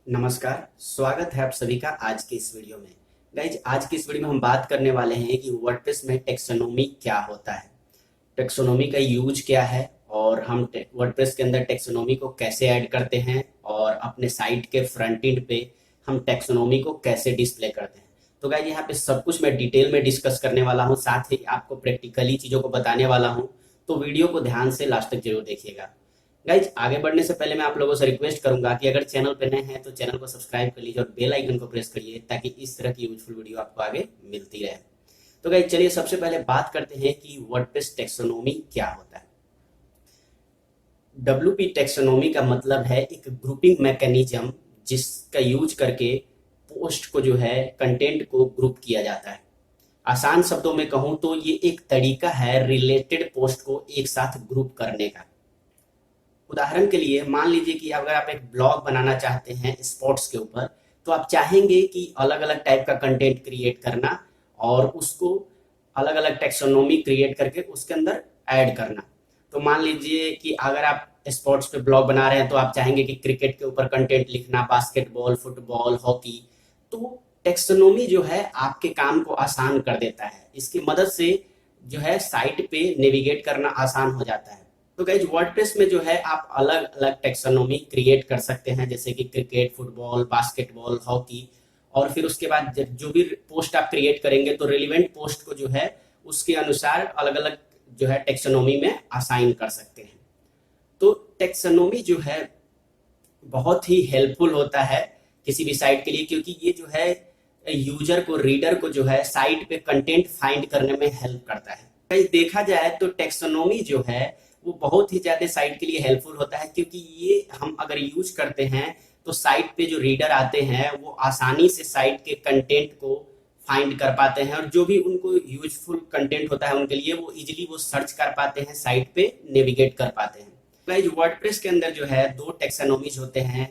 नमस्कार, स्वागत है आप सभी का आज की इस वीडियो में। गाइज, आज की इस वीडियो में हम बात करने वाले हैं कि वर्डप्रेस में टेक्सोनोमी क्या होता है, टेक्सोनोमी का यूज क्या है और हम वर्डप्रेस के अंदर टेक्सोनोमी को कैसे ऐड करते हैं और अपने साइट के फ्रंट एंड पे हम टेक्सोनोमी को कैसे डिस्प्ले करते हैं। तो गाइज, यहाँ पे सब कुछ मैं डिटेल में डिस्कस करने वाला हूँ, साथ ही आपको प्रैक्टिकली चीज़ों को बताने वाला हूँ। तो वीडियो को ध्यान से लास्ट तक जरूर देखिएगा। गाइज, आगे बढ़ने से पहले मैं आप लोगों से रिक्वेस्ट करूंगा कि अगर चैनल पे नए हैं तो चैनल को सब्सक्राइब कर लीजिए और बेल आइकन को प्रेस करिए ताकि इस तरह की यूजफुल वीडियो आपको आगे मिलती रहे। तो गाइज, चलिए सबसे पहले बात करते हैं कि वर्डप्रेस टेक्सोनोमी क्या होता है। डब्ल्यूपी टेक्सोनोमी का मतलब है एक ग्रुपिंग मैकेनिज्म जिसका यूज करके पोस्ट को जो है कंटेंट को ग्रुप किया जाता है। आसान शब्दों में कहूं तो ये एक तरीका है रिलेटेड पोस्ट को एक साथ ग्रुप करने का। उदाहरण के लिए मान लीजिए कि अगर आप एक ब्लॉग बनाना चाहते हैं स्पोर्ट्स के ऊपर, तो आप चाहेंगे कि अलग अलग टाइप का कंटेंट क्रिएट करना और उसको अलग अलग टेक्सोनोमी क्रिएट करके उसके अंदर ऐड करना। तो मान लीजिए कि अगर आप स्पोर्ट्स पे ब्लॉग बना रहे हैं तो आप चाहेंगे कि क्रिकेट के ऊपर कंटेंट लिखना, बास्केटबॉल, फुटबॉल, हॉकी। तो टेक्सोनोमी जो है आपके काम को आसान कर देता है। इसकी मदद से जो है साइट पे नेविगेट करना आसान हो जाता है। तो गाइज, वर्डप्रेस में जो है आप अलग अलग टेक्सोनोमी क्रिएट कर सकते हैं, जैसे कि क्रिकेट, फुटबॉल, बास्केटबॉल, हॉकी। और फिर उसके बाद जो भी पोस्ट आप क्रिएट करेंगे तो रिलेवेंट पोस्ट को जो है उसके अनुसार अलग अलग जो है टेक्सोनोमी में असाइन कर सकते हैं। तो टेक्सोनोमी जो है बहुत ही हेल्पफुल होता है किसी भी साइट के लिए, क्योंकि ये जो है यूजर को, रीडर को जो है साइट पे कंटेंट फाइंड करने में हेल्प करता है। गाइस, देखा जाए तो टेक्सोनोमी जो है वो बहुत ही ज्यादा साइट के लिए हेल्पफुल होता है, क्योंकि ये हम अगर यूज करते हैं तो साइट पे जो रीडर आते हैं वो आसानी से साइट के कंटेंट को फाइंड कर पाते हैं और जो भी उनको यूजफुल कंटेंट होता है उनके लिए वो इजिली वो सर्च कर पाते हैं, साइट पे नेविगेट कर पाते हैं। गाइस, वर्डप्रेस के अंदर जो है दो टेक्सोनोमीज होते हैं,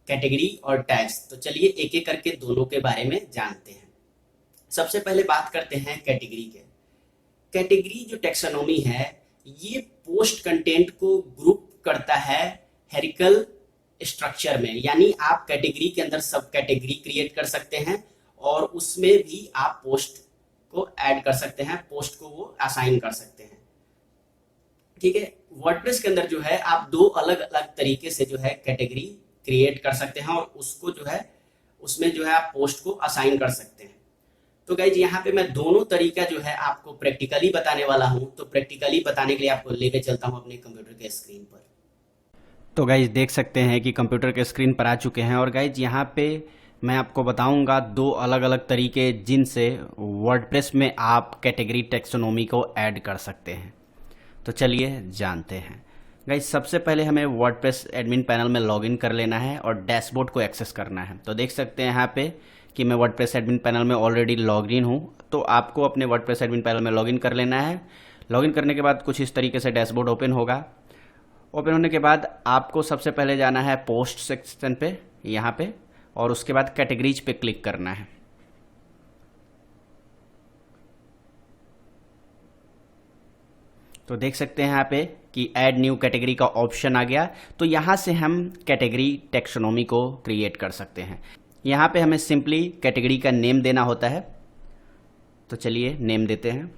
कैटेगरी और टैग्स। तो चलिए एक एक करके दोनों के बारे में जानते हैं। सबसे पहले बात करते हैं कैटेगरी के। कैटेगरी जो टेक्सोनोमी है ये पोस्ट कंटेंट को ग्रुप करता है हेरिकल स्ट्रक्चर में, यानी आप कैटेगरी के अंदर सब कैटेगरी क्रिएट कर सकते हैं और उसमें भी आप पोस्ट को ऐड कर सकते हैं, पोस्ट को वो असाइन कर सकते हैं। ठीक है, वर्डप्रेस के अंदर जो है आप दो अलग अलग तरीके से जो है कैटेगरी क्रिएट कर सकते हैं और उसको जो है उसमें जो है आप पोस्ट को असाइन कर सकते हैं। तो गाइज, यहाँ पे मैं दोनों तरीका जो है आपको प्रैक्टिकली बताने वाला हूँ। तो प्रैक्टिकली बताने के लिए आपको लेके चलता हूँ अपने कंप्यूटर के स्क्रीन पर। तो गाइज, देख सकते हैं कि कंप्यूटर के स्क्रीन पर आ चुके हैं और गाइज यहाँ पे मैं आपको बताऊंगा दो अलग अलग तरीके जिनसे वर्डप्रेस में आप कैटेगरी टेक्सोनोमी को ऐड कर सकते हैं। तो चलिए जानते हैं। गाइज, सबसे पहले हमें वर्डप्रेस एडमिन पैनल में लॉगिन कर लेना है और डैशबोर्ड को एक्सेस करना है। तो देख सकते हैं यहाँ पे कि मैं वर्डप्रेस एडमिन पैनल में ऑलरेडी लॉग इन हूँ। तो आपको अपने वर्डप्रेस एडमिन पैनल में लॉगिन कर लेना है। लॉगिन करने के बाद कुछ इस तरीके से डैशबोर्ड ओपन होगा। ओपन होने के बाद आपको सबसे पहले जाना है पोस्ट सेक्शन पे, यहाँ पे, और उसके बाद कैटेगरीज पे क्लिक करना है। तो देख सकते हैं यहाँ पे कि ऐड न्यू कैटेगरी का ऑप्शन आ गया। तो यहाँ से हम कैटेगरी टेक्सोनोमी को क्रिएट कर सकते हैं। यहाँ पे हमें सिंपली कैटेगरी का नेम देना होता है। तो चलिए नेम देते हैं।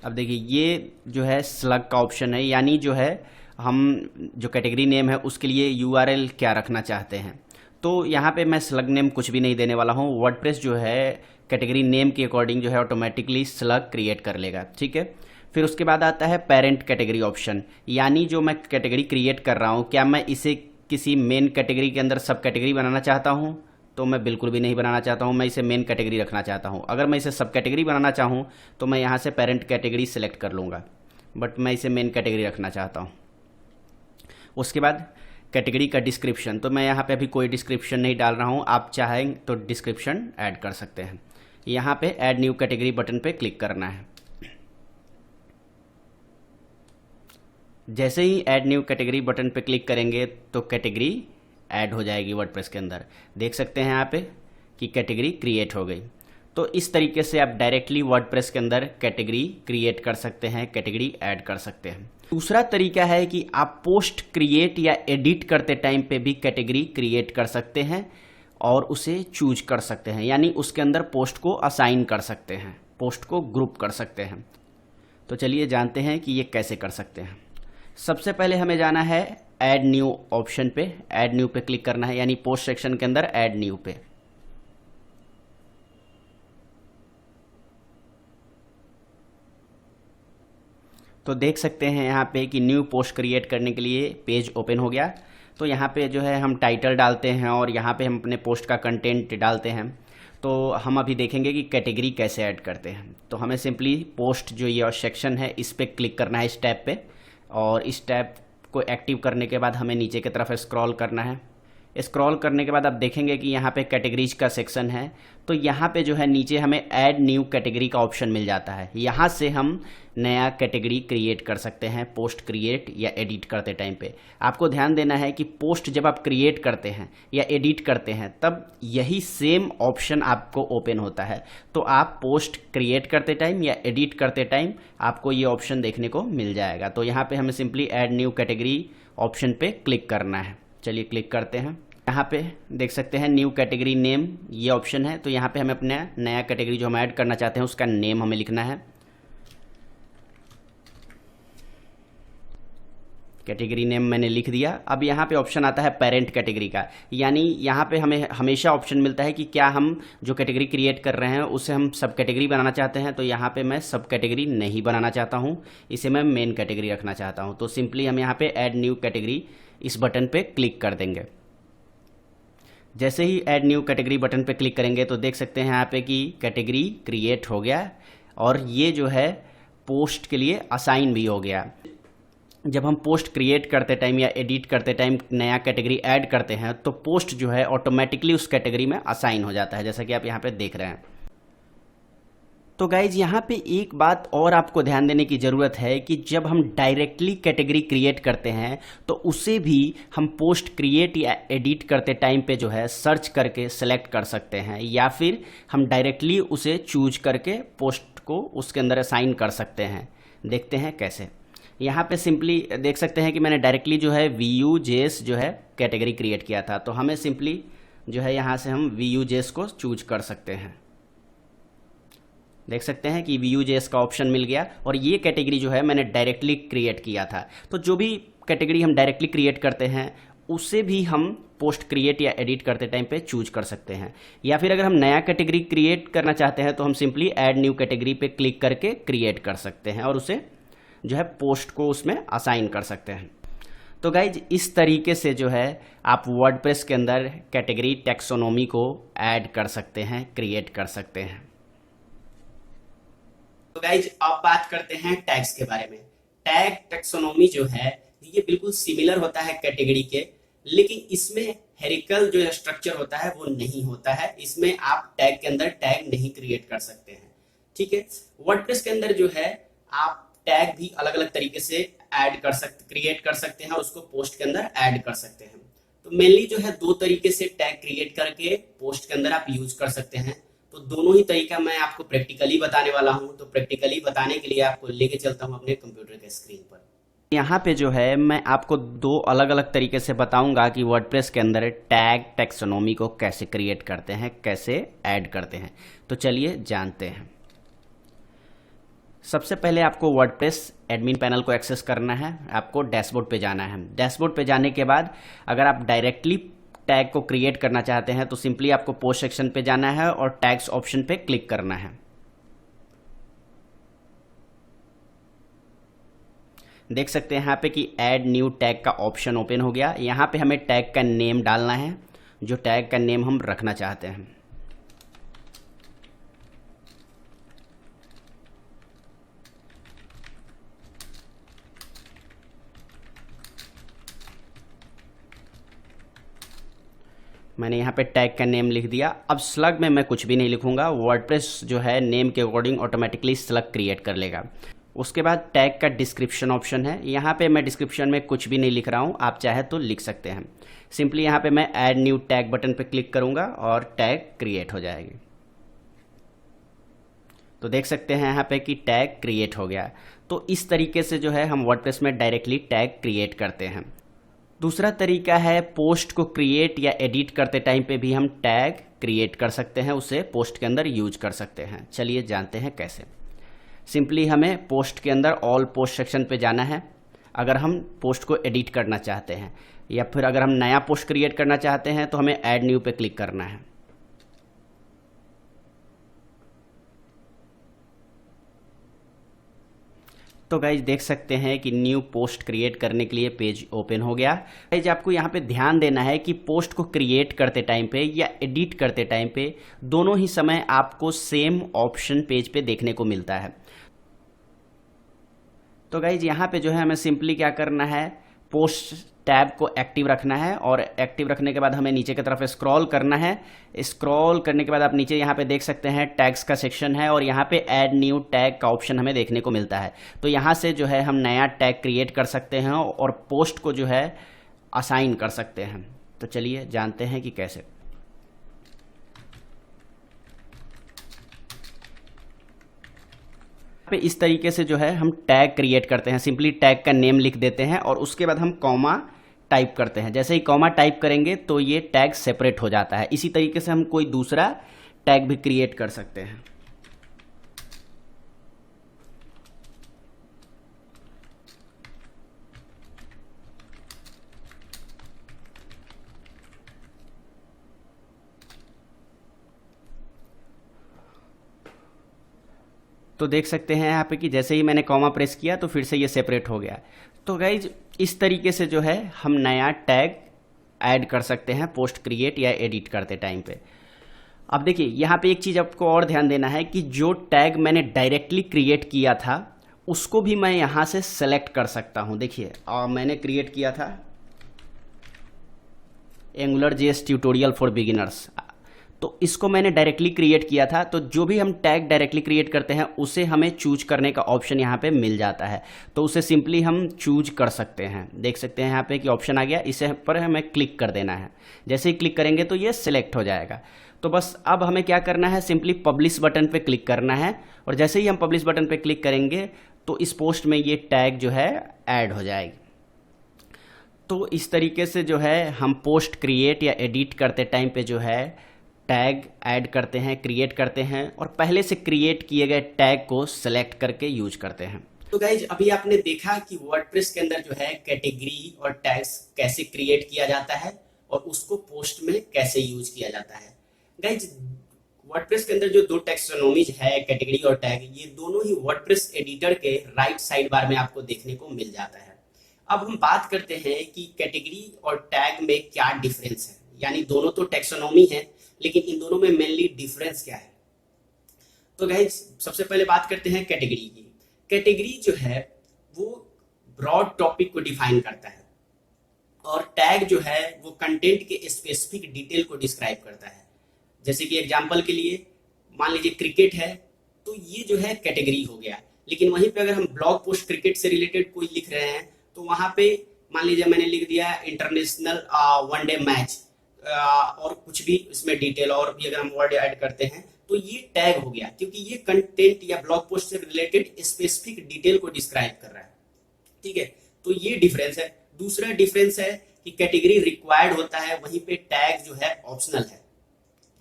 अब देखिए ये जो है स्लग का ऑप्शन है, यानी जो है हम जो कैटेगरी नेम है उसके लिए यूआरएल क्या रखना चाहते हैं। तो यहाँ पे मैं स्लग नेम कुछ भी नहीं देने वाला हूँ। वर्डप्रेस जो है कैटेगरी नेम के अकॉर्डिंग जो है ऑटोमेटिकली स्लग क्रिएट कर लेगा। ठीक है, फिर उसके बाद आता है पेरेंट कैटेगरी ऑप्शन, यानी जो मैं कैटेगरी क्रिएट कर रहा हूँ क्या मैं इसे किसी मेन कैटेगरी के अंदर सब कैटेगरी बनाना चाहता हूँ। तो मैं बिल्कुल भी नहीं बनाना चाहता हूँ, मैं इसे मेन कैटेगरी रखना चाहता हूँ। अगर मैं इसे सब कैटेगरी बनाना चाहूँ तो मैं यहाँ से पेरेंट कैटेगरी सेलेक्ट कर लूँगा, बट मैं इसे मेन कैटेगरी रखना चाहता हूँ। उसके बाद कैटेगरी का डिस्क्रिप्शन, तो मैं यहाँ पे अभी कोई डिस्क्रिप्शन नहीं डाल रहा हूँ, आप चाहें तो डिस्क्रिप्शन ऐड कर सकते हैं। यहाँ पे ऐड न्यू कैटेगरी बटन पे क्लिक करना है। जैसे ही ऐड न्यू कैटेगरी बटन पे क्लिक करेंगे तो कैटेगरी ऐड हो जाएगी वर्डप्रेस के अंदर। देख सकते हैं यहाँ पे कि कैटेगरी क्रिएट हो गई। तो इस तरीके से आप डायरेक्टली वर्डप्रेस के अंदर कैटेगरी क्रिएट कर सकते हैं, कैटेगरी ऐड कर सकते हैं। दूसरा तरीका है कि आप पोस्ट क्रिएट या एडिट करते टाइम पे भी कैटेगरी क्रिएट कर सकते हैं और उसे चूज कर सकते हैं, यानी उसके अंदर पोस्ट को असाइन कर सकते हैं, पोस्ट को ग्रुप कर सकते हैं। तो चलिए जानते हैं कि ये कैसे कर सकते हैं। सबसे पहले हमें जाना है ऐड न्यू ऑप्शन पे, ऐड न्यू पे क्लिक करना है, यानी पोस्ट सेक्शन के अंदर ऐड न्यू पे। तो देख सकते हैं यहाँ पे कि न्यू पोस्ट क्रिएट करने के लिए पेज ओपन हो गया। तो यहाँ पे जो है हम टाइटल डालते हैं और यहाँ पे हम अपने पोस्ट का कंटेंट डालते हैं। तो हम अभी देखेंगे कि कैटेगरी कैसे ऐड करते हैं। तो हमें सिंपली पोस्ट जो ये सेक्शन है इस पर क्लिक करना है, इस टैब पे, और इस टैब को एक्टिव करने के बाद हमें नीचे की तरफ स्क्रॉल करना है। स्क्रॉल करने के बाद आप देखेंगे कि यहाँ पे कैटेगरीज का सेक्शन है। तो यहाँ पे जो है नीचे हमें ऐड न्यू कैटेगरी का ऑप्शन मिल जाता है। यहाँ से हम नया कैटेगरी क्रिएट कर सकते हैं पोस्ट क्रिएट या एडिट करते टाइम पे। आपको ध्यान देना है कि पोस्ट जब आप क्रिएट करते हैं या एडिट करते हैं तब यही सेम ऑप्शन आपको ओपन होता है। तो आप पोस्ट क्रिएट करते टाइम या एडिट करते टाइम आपको ये ऑप्शन देखने को मिल जाएगा। तो यहाँ पे हमें simply add new category option पे क्लिक करना है। चलिए क्लिक करते हैं। यहाँ पे देख सकते हैं न्यू कैटेगरी नेम ये ऑप्शन है। तो यहाँ पे हमें अपना नया कैटेगरी जो हम ऐड करना चाहते हैं उसका नेम हमें लिखना है। कैटेगरी नेम मैंने लिख दिया। अब यहाँ पे ऑप्शन आता है पेरेंट कैटेगरी का, यानी यहाँ पे हमें हमेशा ऑप्शन मिलता है कि क्या हम जो कैटेगरी क्रिएट कर रहे हैं उसे हम सब कैटेगरी बनाना चाहते हैं। तो यहाँ पे मैं सब कैटेगरी नहीं बनाना चाहता हूँ, इसे मैं मेन कैटेगरी रखना चाहता हूँ। तो सिंपली हम यहाँ पे ऐड न्यू कैटेगरी इस बटन पे क्लिक कर देंगे। जैसे ही ऐड न्यू कैटेगरी बटन पे क्लिक करेंगे तो देख सकते हैं यहाँ पे कि कैटेगरी क्रिएट हो गया और ये जो है पोस्ट के लिए असाइन भी हो गया। जब हम पोस्ट क्रिएट करते टाइम या एडिट करते टाइम नया कैटेगरी ऐड करते हैं तो पोस्ट जो है ऑटोमेटिकली उस कैटेगरी में असाइन हो जाता है, जैसा कि आप यहाँ पे देख रहे हैं। तो गाइज यहाँ पे एक बात और आपको ध्यान देने की ज़रूरत है कि जब हम डायरेक्टली कैटेगरी क्रिएट करते हैं तो उसे भी हम पोस्ट क्रिएट या एडिट करते टाइम पे जो है सर्च करके सेलेक्ट कर सकते हैं, या फिर हम डायरेक्टली उसे चूज करके पोस्ट को उसके अंदर असाइन कर सकते हैं। देखते हैं कैसे। यहाँ पे सिंपली देख सकते हैं कि मैंने डायरेक्टली जो है Vue.js जो है कैटेगरी क्रिएट किया था। तो हमें सिंपली जो है यहाँ से हम Vue.js को चूज कर सकते हैं। देख सकते हैं कि Vue.js का ऑप्शन मिल गया और ये कैटेगरी जो है मैंने डायरेक्टली क्रिएट किया था। तो जो भी कैटेगरी हम डायरेक्टली क्रिएट करते हैं उसे भी हम पोस्ट क्रिएट या एडिट करते टाइम पे चूज कर सकते हैं, या फिर अगर हम नया कैटेगरी क्रिएट करना चाहते हैं तो हम सिंपली ऐड न्यू कैटेगरी पे क्लिक करके क्रिएट कर सकते हैं और उसे जो है पोस्ट को उसमें असाइन कर सकते हैं। तो गाइज इस तरीके से जो है आप वर्डप्रेस के अंदर कैटेगरी टैक्सोनॉमी को ऐड कर सकते हैं, क्रिएट कर सकते हैं। तो गाइज अब बात करते हैं टैग्स के बारे में। टैग टैक्सोनॉमी जो है ये बिल्कुल सिमिलर होता है कैटेगरी के, लेकिन इसमें हेरिकल जो स्ट्रक्चर होता है वो नहीं होता है। इसमें आप टैग के अंदर टैग नहीं क्रिएट कर सकते हैं, ठीक है। वर्डप्रेस के अंदर जो है आप टैग भी अलग अलग तरीके से ऐड कर सकते, क्रिएट कर सकते हैं और उसको पोस्ट के अंदर ऐड कर सकते हैं। तो मेनली जो है दो तरीके से टैग क्रिएट करके पोस्ट के अंदर आप यूज कर सकते हैं। तो दोनों ही तरीका मैं आपको प्रैक्टिकली बताने वाला हूं। तो प्रैक्टिकली बताने के लिए आपको लेके चलता हूं अपने कंप्यूटर के स्क्रीन पर। यहाँ पे जो है मैं आपको दो अलग अलग तरीके से बताऊंगा कि वर्डप्रेस के अंदर टैग टैक्सोनॉमी को कैसे क्रिएट करते हैं, कैसे ऐड करते हैं। तो चलिए जानते हैं। सबसे पहले आपको वर्डप्रेस एडमिन पैनल को एक्सेस करना है, आपको डैशबोर्ड पे जाना है। डैशबोर्ड पे जाने के बाद अगर आप डायरेक्टली टैग को क्रिएट करना चाहते हैं तो सिंपली आपको पोस्ट सेक्शन पे जाना है और टैग्स ऑप्शन पे क्लिक करना है। देख सकते हैं यहाँ पे कि ऐड न्यू टैग का ऑप्शन ओपन हो गया। यहाँ पे हमें टैग का नेम डालना है, जो टैग का नेम हम रखना चाहते हैं। मैंने यहाँ पे टैग का नेम लिख दिया। अब स्लग में मैं कुछ भी नहीं लिखूंगा, वर्डप्रेस जो है नेम के अकॉर्डिंग ऑटोमेटिकली स्लग क्रिएट कर लेगा। उसके बाद टैग का डिस्क्रिप्शन ऑप्शन है, यहाँ पे मैं डिस्क्रिप्शन में कुछ भी नहीं लिख रहा हूँ, आप चाहे तो लिख सकते हैं। सिंपली यहाँ पे मैं ऐड न्यू टैग बटन पे क्लिक करूँगा और टैग क्रिएट हो जाएगी। तो देख सकते हैं यहाँ पे कि टैग क्रिएट हो गया। तो इस तरीके से जो है हम वर्डप्रेस में डायरेक्टली टैग क्रिएट करते हैं। दूसरा तरीका है पोस्ट को क्रिएट या एडिट करते टाइम पे भी हम टैग क्रिएट कर सकते हैं, उसे पोस्ट के अंदर यूज कर सकते हैं। चलिए जानते हैं कैसे। सिंपली हमें पोस्ट के अंदर ऑल पोस्ट सेक्शन पे जाना है अगर हम पोस्ट को एडिट करना चाहते हैं, या फिर अगर हम नया पोस्ट क्रिएट करना चाहते हैं तो हमें ऐड न्यू पे क्लिक करना है। तो गाइज देख सकते हैं कि न्यू पोस्ट क्रिएट करने के लिए पेज ओपन हो गया। गाइज आपको यहाँ पे ध्यान देना है कि पोस्ट को क्रिएट करते टाइम पे या एडिट करते टाइम पे दोनों ही समय आपको सेम ऑप्शन पेज पे देखने को मिलता है। तो गाइज यहाँ पे जो है हमें सिंपली क्या करना है, पोस्ट टैब को एक्टिव रखना है, और एक्टिव रखने के बाद हमें नीचे की तरफ स्क्रॉल करना है। स्क्रॉल करने के बाद आप नीचे यहाँ पे देख सकते हैं टैग्स का सेक्शन है, और यहाँ पे ऐड न्यू टैग का ऑप्शन हमें देखने को मिलता है। तो यहाँ से जो है हम नया टैग क्रिएट कर सकते हैं और पोस्ट को जो है असाइन कर सकते हैं। तो चलिए जानते हैं कि कैसे। पे इस तरीके से जो है हम टैग क्रिएट करते हैं। सिंपली टैग का नेम लिख देते हैं और उसके बाद हम कॉमा टाइप करते हैं। जैसे ही कॉमा टाइप करेंगे तो ये टैग सेपरेट हो जाता है। इसी तरीके से हम कोई दूसरा टैग भी क्रिएट कर सकते हैं। तो देख सकते हैं यहाँ पे कि जैसे ही मैंने कॉमा प्रेस किया तो फिर से ये सेपरेट हो गया। तो गाइज इस तरीके से जो है हम नया टैग ऐड कर सकते हैं पोस्ट क्रिएट या एडिट करते टाइम पे। अब देखिए यहाँ पे एक चीज़ आपको और ध्यान देना है कि जो टैग मैंने डायरेक्टली क्रिएट किया था उसको भी मैं यहाँ से सेलेक्ट कर सकता हूँ। देखिए मैंने क्रिएट किया था एंगुलर.js ट्यूटोरियल फॉर बिगिनर्स, तो इसको मैंने डायरेक्टली क्रिएट किया था। तो जो भी हम टैग डायरेक्टली क्रिएट करते हैं उसे हमें चूज करने का ऑप्शन यहाँ पे मिल जाता है। तो उसे सिंपली हम चूज कर सकते हैं। देख सकते हैं यहाँ पे कि ऑप्शन आ गया, इसे पर हमें क्लिक कर देना है। जैसे ही क्लिक करेंगे तो ये सिलेक्ट हो जाएगा। तो बस अब हमें क्या करना है, सिंपली पब्लिश बटन पर क्लिक करना है, और जैसे ही हम पब्लिश बटन पर क्लिक करेंगे तो इस पोस्ट में ये टैग जो है ऐड हो जाएगी। तो इस तरीके से जो है हम पोस्ट क्रिएट या एडिट करते टाइम पे जो है टैग ऐड करते हैं, क्रिएट करते हैं, और पहले से क्रिएट किए गए टैग को सेलेक्ट करके यूज करते हैं। तो गाइज अभी आपने देखा कि वर्डप्रेस के अंदर जो है कैटेगरी और टैग्स कैसे क्रिएट किया जाता है और उसको पोस्ट में कैसे यूज किया जाता है। गाइज वर्डप्रेस के अंदर जो दो टेक्सोनोमीज है, कैटेगरी और टैग, ये दोनों ही वर्डप्रेस एडिटर के राइट साइड बार में आपको देखने को मिल जाता है। अब हम बात करते हैं कि कैटेगरी और टैग में क्या डिफरेंस है, यानी दोनों तो टेक्सोनोमी है लेकिन इन दोनों में मेनली डिफरेंस क्या है। तो गाइस सबसे पहले बात करते हैं कैटेगरी की। कैटेगरी जो है वो ब्रॉड टॉपिक को डिफाइन करता है, और टैग जो है वो कंटेंट के स्पेसिफिक डिटेल को डिस्क्राइब करता है। जैसे कि एग्जांपल के लिए मान लीजिए क्रिकेट है, तो ये जो है कैटेगरी हो गया। लेकिन वहीं पे अगर हम ब्लॉग पोस्ट क्रिकेट से रिलेटेड कोई लिख रहे हैं तो वहां पे मान लीजिए मैंने लिख दिया इंटरनेशनल वनडे मैच, और कुछ भी इसमें डिटेल और भी अगर हम वर्ड ऐड करते हैं तो ये टैग हो गया, क्योंकि ये कंटेंट या ब्लॉग पोस्ट से रिलेटेड स्पेसिफिक डिटेल को डिस्क्राइब कर रहा है। ठीक है, तो ये डिफरेंस है। दूसरा डिफरेंस है कि कैटेगरी रिक्वायर्ड होता है, वहीं पे टैग जो है ऑप्शनल है।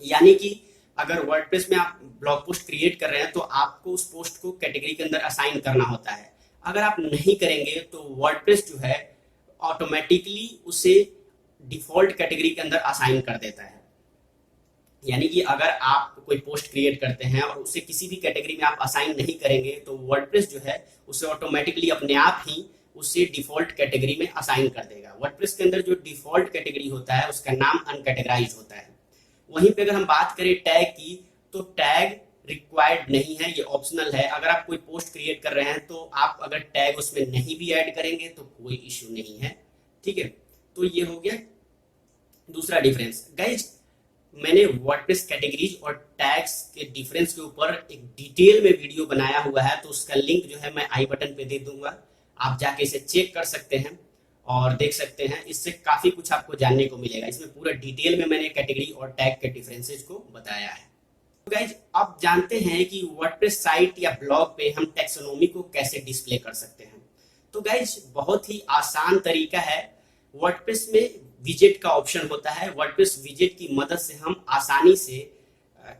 यानी कि अगर वर्डप्रेस में आप ब्लॉग पोस्ट क्रिएट कर रहे हैं तो आपको उस पोस्ट को कैटेगरी के अंदर असाइन करना होता है। अगर आप नहीं करेंगे तो वर्डप्रेस जो है ऑटोमेटिकली उसे डिफॉल्ट कैटेगरी के अंदर असाइन कर देता है। यानी कि अगर आप कोई पोस्ट क्रिएट करते हैं और उसे किसी भी कैटेगरी में आप असाइन नहीं करेंगे तो वर्डप्रेस जो है उसे ऑटोमेटिकली अपने आप ही उसे डिफॉल्ट कैटेगरी में असाइन कर देगा। वर्डप्रेस के अंदर जो डिफॉल्ट कैटेगरी होता है उसका नाम अनकैटेगराइज होता है। वहीं पे अगर हम बात करें टैग की, तो टैग रिक्वायर्ड नहीं है, ये ऑप्शनल है। अगर आप कोई पोस्ट क्रिएट कर रहे हैं तो आप अगर टैग उसमें नहीं भी ऐड करेंगे तो कोई इश्यू नहीं है। ठीक है, तो ये हो गया दूसरा डिफरेंस। गाइज मैंने वर्डप्रेस कैटेगरीज और टैग्स के डिफरेंस के ऊपर एक डिटेल में वीडियो बनाया हुआ है, तो उसका लिंक जो है मैं आई बटन पे दे दूंगा, आप जाके इसे चेक कर सकते हैं और देख सकते हैं। इससे काफी कुछ आपको जानने को मिलेगा। इसमें पूरा डिटेल में मैंने कैटेगरी और टैग के डिफरेंसेस को बताया है। तो गाइज अब जानते हैं कि वर्डप्रेस साइट या ब्लॉग पे हम टेक्सोनोमी को कैसे डिस्प्ले कर सकते हैं। तो गाइज बहुत ही आसान तरीका है। वर्डप्रेस में विजेट का ऑप्शन होता है। वर्डप्रेस विजेट की मदद से हम आसानी से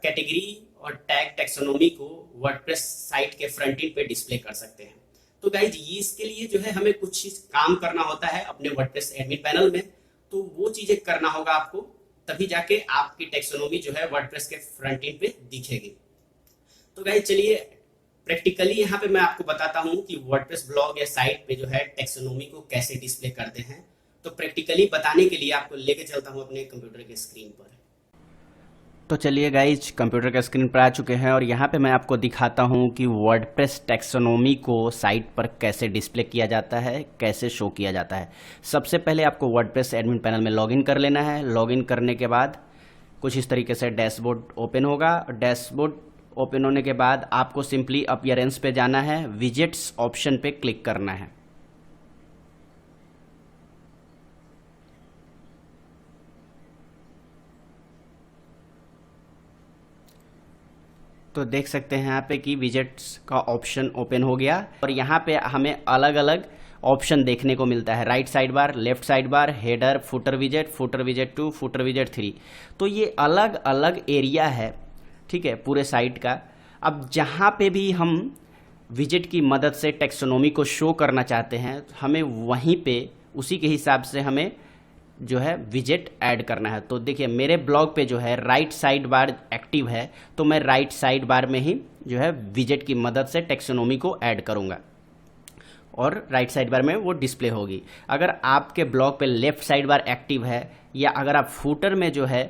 कैटेगरी और टैग टेक्सोनोमी को वर्डप्रेस साइट के फ्रंट एंड पे डिस्प्ले कर सकते हैं। तो गाइज ये इसके लिए जो है हमें कुछ चीज काम करना होता है अपने वर्डप्रेस एडमिन पैनल में। तो वो चीजें करना होगा आपको, तभी जाके आपकी टेक्सोनोमी जो है वर्डप्रेस के फ्रंट एंड पे दिखेगी। तो गाइस चलिए प्रैक्टिकली यहाँ पे मैं आपको बताता हूँ कि वर्डप्रेस ब्लॉग या साइट पे जो है टेक्सोनोमी को कैसे डिस्प्ले करते हैं। तो प्रैक्टिकली बताने के लिए आपको लेके चलता हूँ अपने कंप्यूटर के स्क्रीन पर। तो चलिए गाइज कंप्यूटर के स्क्रीन पर आ चुके हैं और यहाँ पे मैं आपको दिखाता हूँ कि वर्डप्रेस टेक्सोनोमी को साइट पर कैसे डिस्प्ले किया जाता है, कैसे शो किया जाता है। सबसे पहले आपको वर्डप्रेस एडमिन पैनल में लॉगिन कर लेना है। लॉगिन करने के बाद कुछ इस तरीके से डैशबोर्ड ओपन होगा। डैशबोर्ड ओपन होने के बाद आपको सिंपली अपीयरेंस पे जाना है, विजेट्स ऑप्शन पे क्लिक करना है। तो देख सकते हैं यहाँ पे कि विजेट्स का ऑप्शन ओपन हो गया और यहाँ पे हमें अलग अलग ऑप्शन देखने को मिलता है। Right side bar, left side bar, header, footer विजेट 2, फुटर विजेट 3। तो ये अलग अलग एरिया है, ठीक है, पूरे साइट का। अब जहाँ पे भी हम विजेट की मदद से टेक्सोनोमी को शो करना चाहते हैं, हमें वहीं पे उसी के हिसाब से हमें जो है विजेट ऐड करना है। तो देखिए मेरे ब्लॉग पे जो है राइट साइड बार एक्टिव है, तो मैं राइट साइड बार में ही जो है विजेट की मदद से टेक्सोनोमी को ऐड करूंगा और राइट साइड बार में वो डिस्प्ले होगी। अगर आपके ब्लॉग पे लेफ्ट साइड बार एक्टिव है या अगर आप फुटर में जो है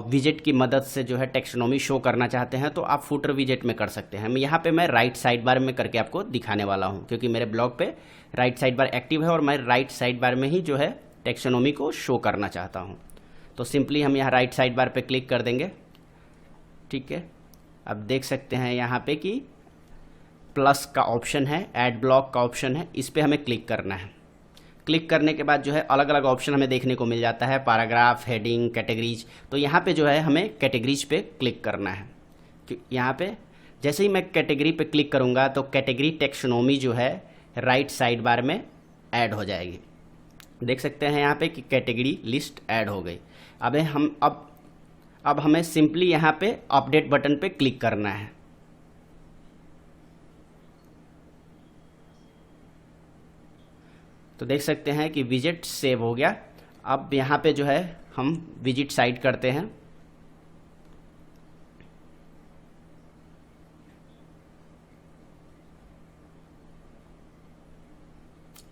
विजेट की मदद से जो है टेक्सोनोमी शो करना चाहते हैं तो आप फुटर विजेट में कर सकते हैं। यहाँ पे मैं राइट साइड बार में करके आपको दिखाने वाला हूँ, क्योंकि मेरे ब्लॉग पे राइट साइड बार एक्टिव है और मैं राइट साइड बार में ही जो है टेक्सोनोमी को शो करना चाहता हूं। तो सिंपली हम यहाँ राइट साइड बार पे क्लिक कर देंगे, ठीक है। अब देख सकते हैं यहाँ पे कि प्लस का ऑप्शन है, ऐड ब्लॉक का ऑप्शन है, इस पे हमें क्लिक करना है। क्लिक करने के बाद जो है अलग अलग ऑप्शन हमें देखने को मिल जाता है, पैराग्राफ, हेडिंग, कैटेगरीज। तो यहाँ पे जो है हमें कैटेगरीज पे क्लिक करना है। यहाँ पे जैसे ही मैं कैटेगरी पे क्लिक करूँगा तो कैटेगरी टेक्सोनोमी जो है राइट साइड बार में ऐड हो जाएगी। देख सकते हैं यहाँ पे कि कैटेगरी लिस्ट ऐड हो गई। अब हमें सिंपली यहाँ पे अपडेट बटन पे क्लिक करना है। तो देख सकते हैं कि विजिट सेव हो गया। अब यहाँ पे जो है हम विजिट साइट करते हैं।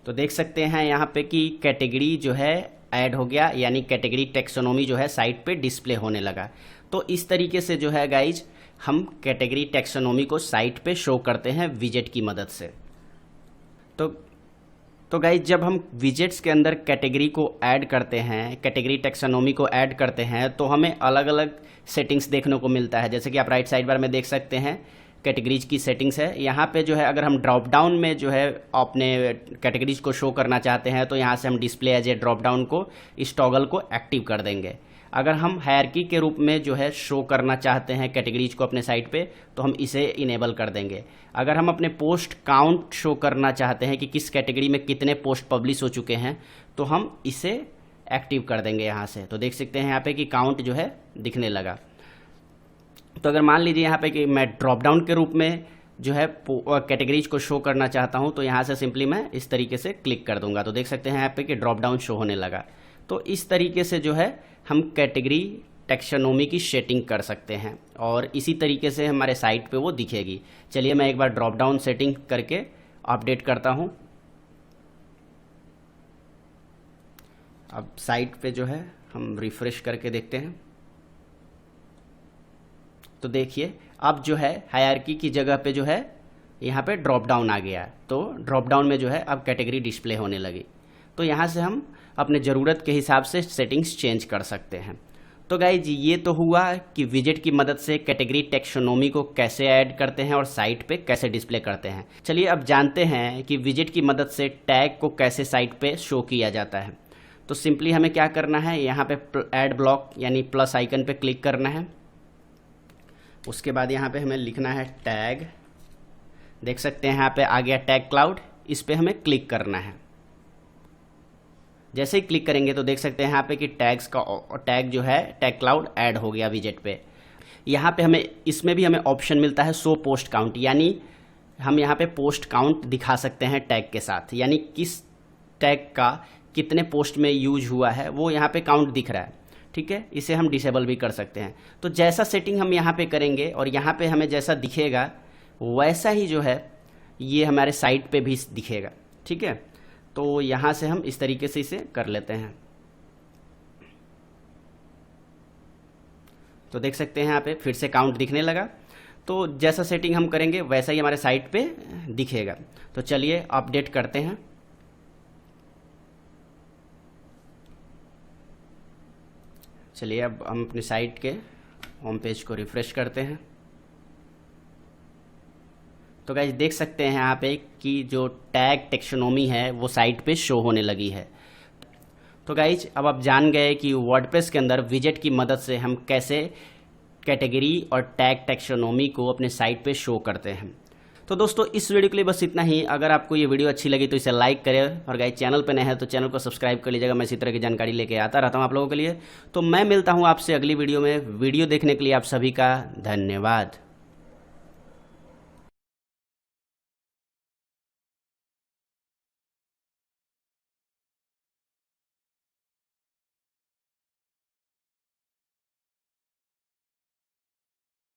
तो देख सकते हैं यहाँ पे कि कैटेगरी जो है ऐड हो गया, यानी कैटेगरी टेक्सोनोमी जो है साइट पे डिस्प्ले होने लगा। तो इस तरीके से जो है गाइज हम कैटेगरी टेक्सोनोमी को साइट पे शो करते हैं विजेट की मदद से। तो गाइज जब हम विजेट्स के अंदर कैटेगरी को ऐड करते हैं, कैटेगरी टेक्सोनोमी को ऐड करते हैं, तो हमें अलग अलग सेटिंग्स देखने को मिलता है। जैसे कि आप राइट साइड बार में देख सकते हैं कैटेगरीज की सेटिंग्स है। यहाँ पे जो है अगर हम ड्रॉप डाउन में जो है अपने कैटेगरीज को शो करना चाहते हैं तो यहाँ से हम display as a drop down को, इस टॉगल को एक्टिव कर देंगे। अगर हम हायरार्की के रूप में जो है शो करना चाहते हैं कैटेगरीज को अपने साइट पे तो हम इसे इनेबल कर देंगे। अगर हम अपने पोस्ट काउंट शो करना चाहते हैं कि किस कैटेगरी में कितने पोस्ट पब्लिश हो चुके हैं तो हम इसे एक्टिव कर देंगे यहाँ से। तो देख सकते हैं यहाँ पे कि काउंट जो है दिखने लगा। तो अगर मान लीजिए यहाँ पे कि मैं ड्रॉप डाउन के रूप में जो है कैटेगरीज को शो करना चाहता हूँ तो यहाँ से सिंपली मैं इस तरीके से क्लिक कर दूंगा। तो देख सकते हैं यहाँ पे कि ड्रॉप डाउन शो होने लगा। तो इस तरीके से जो है हम कैटेगरी टेक्सोनोमी की सेटिंग कर सकते हैं और इसी तरीके से हमारे साइट पे वो दिखेगी। चलिए मैं एक बार ड्रॉप डाउन सेटिंग करके अपडेट करता हूँ। अब साइट पे जो है हम रिफ्रेश करके देखते हैं तो देखिए अब जो है हायरार्की की जगह पे जो है यहाँ पे ड्रॉप डाउन आ गया। तो ड्रॉप डाउन में जो है अब कैटेगरी डिस्प्ले होने लगी। तो यहाँ से हम अपने ज़रूरत के हिसाब से सेटिंग्स चेंज कर सकते हैं। तो गाइज ये तो हुआ कि विजेट की मदद से कैटेगरी टेक्सोनोमी को कैसे ऐड करते हैं और साइट पे कैसे डिस्प्ले करते हैं। चलिए अब जानते हैं कि विजेट की मदद से टैग को कैसे साइट पे शो किया जाता है। तो सिंपली हमें क्या करना है, यहाँ पे ऐड ब्लॉक यानी प्लस आइकन पे क्लिक करना है। उसके बाद यहाँ पे हमें लिखना है टैग। देख सकते हैं यहाँ पे आ गया टैग क्लाउड, इस पे हमें क्लिक करना है। जैसे ही क्लिक करेंगे तो देख सकते हैं यहाँ पे कि टैग्स का टैग जो है टैग क्लाउड ऐड हो गया विजेट पे। यहाँ पे हमें इसमें भी हमें ऑप्शन मिलता है शो पोस्ट काउंट, यानी हम यहाँ पे पोस्ट काउंट दिखा सकते हैं टैग के साथ, यानी किस टैग का कितने पोस्ट में यूज हुआ है वो यहाँ पे काउंट दिख रहा है। ठीक है, इसे हम डिसेबल भी कर सकते हैं। तो जैसा सेटिंग हम यहाँ पे करेंगे और यहाँ पे हमें जैसा दिखेगा वैसा ही जो है ये हमारे साइट पे भी दिखेगा। ठीक है, तो यहाँ से हम इस तरीके से इसे कर लेते हैं। तो देख सकते हैं यहाँ पे फिर से काउंट दिखने लगा। तो जैसा सेटिंग हम करेंगे वैसा ही हमारे साइट पे दिखेगा। तो चलिए अपडेट करते हैं। चलिए अब हम अपनी साइट के होम पेज को रिफ्रेश करते हैं। तो गाइस देख सकते हैं यहाँ पे कि जो टैग टेक्सोनोमी है वो साइट पे शो होने लगी है। तो गाइज अब आप जान गए कि वर्डप्रेस के अंदर विजेट की मदद से हम कैसे कैटेगरी और टैग टेक्सोनोमी को अपने साइट पे शो करते हैं। तो दोस्तों इस वीडियो के लिए बस इतना ही। अगर आपको ये वीडियो अच्छी लगी तो इसे लाइक करें, और गाइज चैनल पे नए हैं तो चैनल को सब्सक्राइब कर लीजिएगा। मैं इसी तरह की जानकारी लेके आता रहता हूँ आप लोगों के लिए। तो मैं मिलता हूँ आपसे अगली वीडियो में। वीडियो देखने के लिए आप सभी का धन्यवाद।